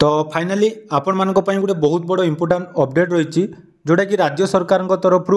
तो फाइनाली आपण मानक पई गोटे बहुत बड़ इंपोर्टाट अपडेट रही जोटा कि राज्य सरकार तरफ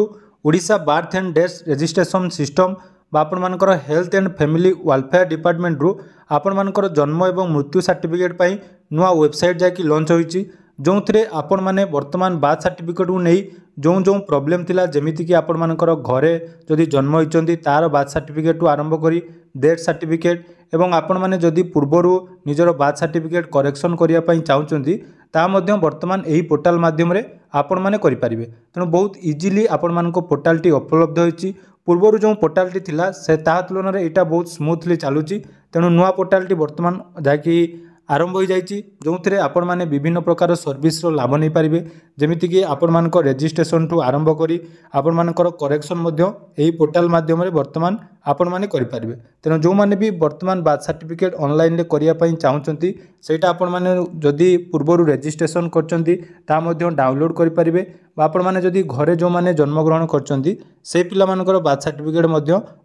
Odisha birth and death registration system आपण मानकर health and family welfare department रु आपण मानकर जन्म एवं मृत्यु सर्टिफिकेट पई नुआ वेबसाइट जाकि लॉन्च होईची जो थे आपण माने वर्तमान बर्थ सर्टिफिकेट को नहीं जो जो प्रोब्लेम थिला जेमिति कि आपण मानकर घरे जदि जन्म होइचंती तार बर्थ सर्टिफिकेट टू आरंभ करी डेथ सर्टिफिकेट एवं आपण माने जदि पूर्वरु निजर बर्थ सर्टिफिकेट करेक्शन करिया पई चाहुचंती ता मध्य वर्तमान एही पोर्टाल माध्यम रे आपण माने करि परिबे। तेणु बहुत इजीली आपण मानको पोर्टालटी उपलब्ध होईची। पूर्वर जो पोर्टालटी थिला से ता तुलन रे एटा बहुत स्मूथली चालुची। तेणु नुआ पोर्टालटी वर्तमान जाकि आरंभ हो जाइए जो थे आपण मैंने विभिन्न प्रकार सर्विस लाभ नहीं पारे जमीक कि आपण मान रेजिस्ट्रेशन ठू आरंभ करी आपण मानकर करेक्शन यही पोर्टाल माध्यम वर्तमान आपण मैंने करें। तेणु जो मैंने भी वर्तमान बर्थ सर्टिफिकेट ऑनलाइन रे करने चाहूँगी सेटा आपण मैंने जदि पूर्वर रेजिस्ट्रेशन कर डाउनलोड करें आपण मैंने जदि घरे जो मैंने जन्मग्रहण कर से पिला मानकर बर्थ सर्टिफिकेट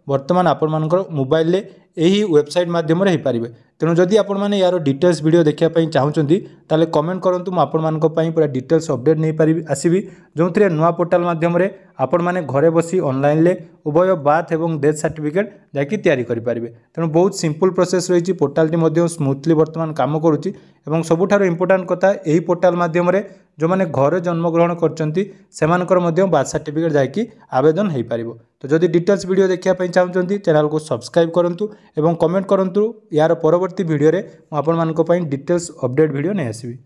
वर्तमान आपण मानकर मोबाइल रे यही वेबसाइट माध्यम हो पारे। तेणु जदि आपण मैंने यार डिटेल्स वीडियो देखापी चाहूँगी ताले कमेंट करूँ मुझे पूरा डिटेल्स अपडेट नहीं पारि आसबि जो थे नुआ पोर्टाल माध्यम आपण मैंने घरे बसी ऑनलाइन ले उभय बर्थ एवं डेथ सर्टिफिकेट जाकि तैयारी करें। तेणु बहुत सिंपल प्रोसेस रही पोर्टालटी स्मूथली वर्तमान काम करुच्ची एवं सबुठार इंपोर्टाट कथा यही पोर्टाल माध्यम जो मैंने घरे जन्मग्रहण कर बर्थ सर्टिफिकेट जाकि आवेदन हो पार। तो जदि डिटेल्स वीडियो देखापी चाहूँगी चैनल को सब्सक्राइब करूँ एवं कमेंट करूँ यार परवर्ती वीडियो में आपण मानक डिटेल्स अपडेट वीडियो नहीं आसबि।